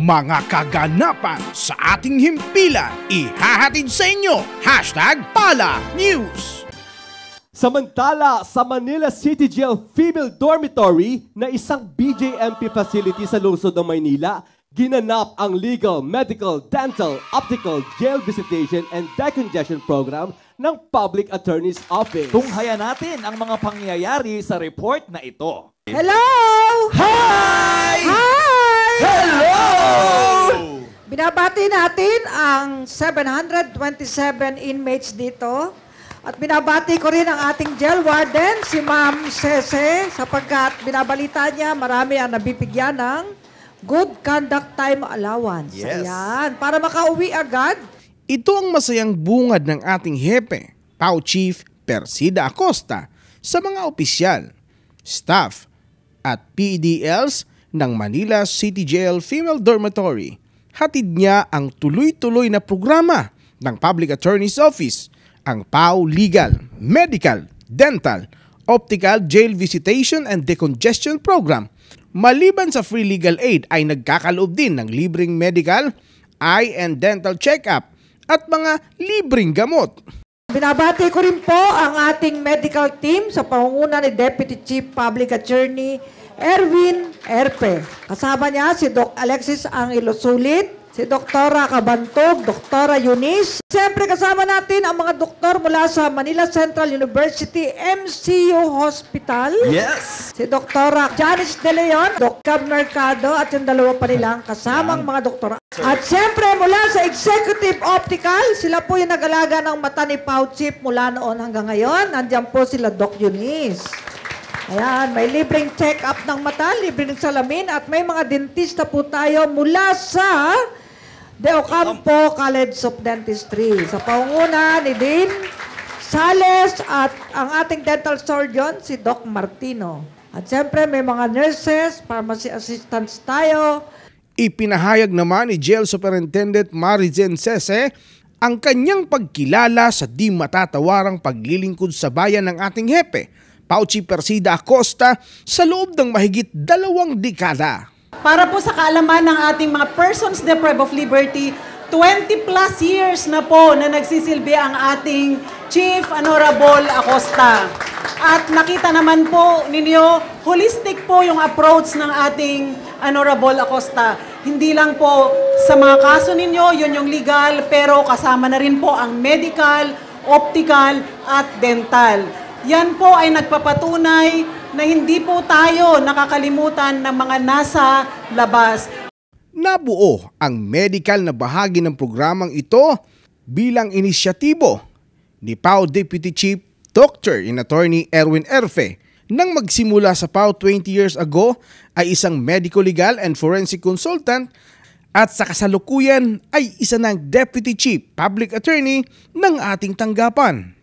Mga kaganapan sa ating himpilan, ihahatid sa inyo. #PalaNews. Samantala, sa Manila City Jail Female Dormitory na isang BJMP facility sa lungsod ng Maynila, ginanap ang Legal, Medical, Dental, Optical, Jail Visitation and Decongestion Program ng Public Attorney's Office. Tunghayan natin ang mga pangyayari sa report na ito. Hello! Hi! Hi! Hello! Binabati natin ang 727 inmates dito. At binabati ko rin ang ating jail warden, si Ma'am Cece, sapagkat binabalita niya marami ang nabibigyan ng good conduct time allowance. Yes. Ayan, para makauwi agad. Ito ang masayang bungad ng ating hepe, PAO Chief Persida Acosta, sa mga opisyal, staff at PEDLs ng Manila City Jail Female Dormitory. Hatid niya ang tuloy-tuloy na programa ng Public Attorney's Office, ang PAO Legal, Medical, Dental, Optical Jail Visitation and Decongestion Program. Maliban sa free legal aid ay nagkakaloob din ng libreng medical, eye and dental check-up at mga libreng gamot. Binabati ko rin po ang ating medical team sa pangunguna ni Deputy Chief Public Attorney Erwin Erpe. Kasama niya si Doc Alexis Angilosulit, si Doktora Kabantog, Doktora Eunice. Siyempre kasama natin ang mga doktor mula sa Manila Central University MCU Hospital. Yes! Si Doktora Janice De Leon, Dr. Mercado at yung dalawa pa nilang kasamang mga doktora. At siyempre mula sa Executive Optical, sila po yung nag-alaga ng mata ni PAO Chief mula noon hanggang ngayon. Nandiyan po sila Doc Eunice. Ayan, may libreng check-up ng mata, libreng salamin at may mga dentista po tayo mula sa De Ocampo College of Dentistry. Sa pangunguna ni Dean Sales at ang ating dental surgeon, si Doc Martino. At siyempre may mga nurses, pharmacy assistants tayo. Ipinahayag naman ni Jail Superintendent Marizen Cece ang kanyang pagkilala sa di matatawarang paglilingkod sa bayan ng ating hepe, PAO Chief Persida Acosta, sa loob ng mahigit 2 dekada. Para po sa kaalaman ng ating mga persons deprived of liberty, 20 plus years na po na nagsisilbi ang ating Chief Honorable Acosta. At nakita naman po ninyo, holistic po yung approach ng ating Honorable Acosta. Hindi lang po sa mga kaso ninyo, yun yung legal, pero kasama na rin po ang medical, optical, at dental. Yan po ay nagpapatunay na hindi po tayo nakakalimutan ng mga nasa labas. Nabuo ang medical na bahagi ng programang ito bilang inisyatibo ni PAO Deputy Chief Dr. in Attorney Erwin Erfe. Nang magsimula sa PAO 20 years ago ay isang medico-legal and forensic consultant at sa kasalukuyan ay isa ng Deputy Chief Public Attorney ng ating tanggapan.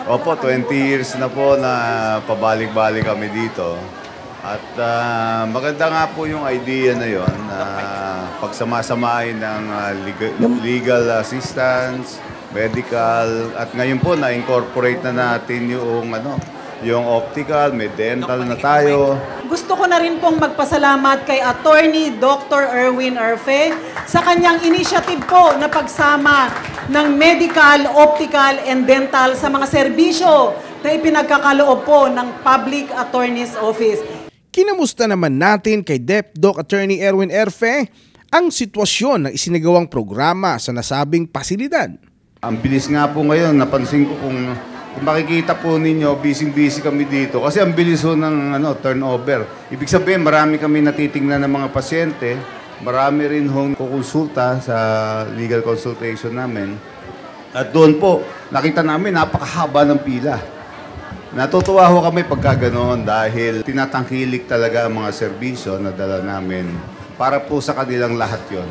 Opo, 20 years na po na pabalik-balik kami dito. At maganda nga po yung idea na yon na pagsamasamahin ng legal assistance, medical, at ngayon po na-incorporate na natin yung optical, may dental na tayo. Gusto ko na rin pong magpasalamat kay Attorney Dr. Erwin Erfe sa kanyang initiative po na pagsama ng medical, optical, and dental sa mga serbisyo na ipinagkakaloob po ng Public Attorney's Office. Kinamusta naman natin kay Doc Attorney Erwin Erfe ang sitwasyon ng isinagawang programa sa nasabing pasilidad. Ang bilis nga po ngayon, napansin ko kung makikita po ninyo, busy-busy kami dito. Kasi ang bilis ho ng turnover. Ibig sabihin, marami kami natitingnan ng mga pasyente. Marami rin hong kukonsulta sa legal consultation namin. At doon po, nakita namin napakahaba ng pila. Natutuwa ho kami pagka ganoon dahil tinatangkilik talaga ang mga serbisyo na dala namin para po sa kanilang lahat yon.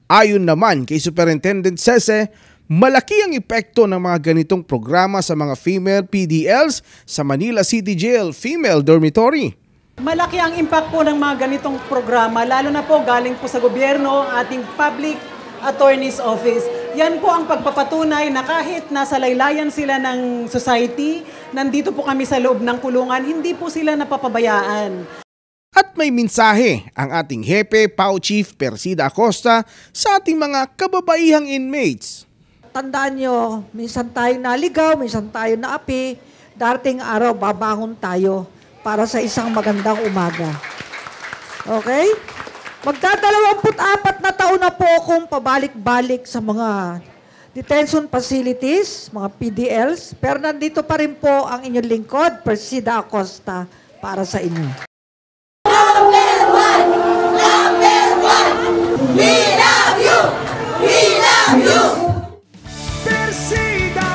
Ayon naman kay Superintendent Cece, malaki ang epekto ng mga ganitong programa sa mga female PDLs sa Manila City Jail Female Dormitory. Malaki ang impact po ng mga ganitong programa, lalo na po galing po sa gobyerno, ating Public Attorney's Office. Yan po ang pagpapatunay na kahit nasa laylayan sila ng society, nandito po kami sa loob ng kulungan, hindi po sila napapabayaan. At may mensahe ang ating Hepe PAO Chief Persida Acosta sa ating mga kababaihang inmates. Tandaan nyo, minsan tayong naligaw, minsan tayo naapi, darating araw babangon tayo para sa isang magandang umaga. Okay? Magda-24 na taon na po akong pabalik-balik sa mga detention facilities, mga PDLs, pero nandito pa rin po ang inyong lingkod, Persida Acosta, para sa inyo. We love you! We love you! Persida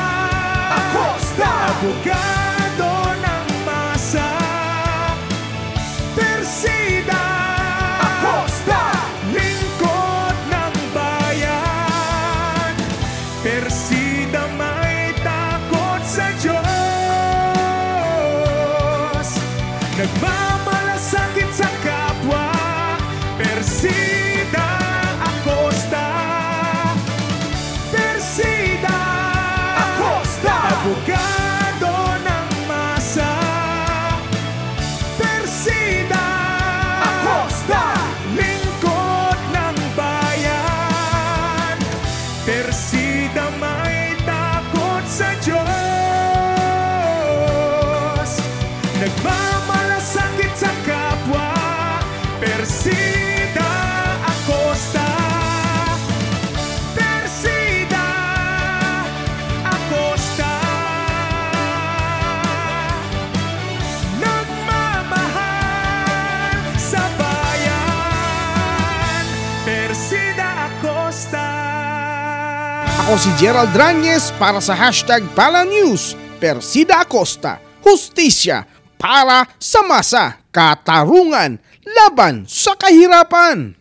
Acosta, abogado ng masa. Persida Acosta, lingkod ng bayan. Persida may takot sa Diyos, nagmamalasakit sa kapwa. Persida Acosta, Persida Acosta, abogado ng masa. Persida Acosta, lingkod ng bayan. Persida may takot sa Diyos, nagmamalasakit sa kapwa. Persida Acosta, Persida Acosta, nagmamahal sa bayan. Persida Acosta. Ako si Gerald Ranyes para sa #PalaNews. Persida Acosta, hustisya para sa masa, katarungan laban sa kahirapan.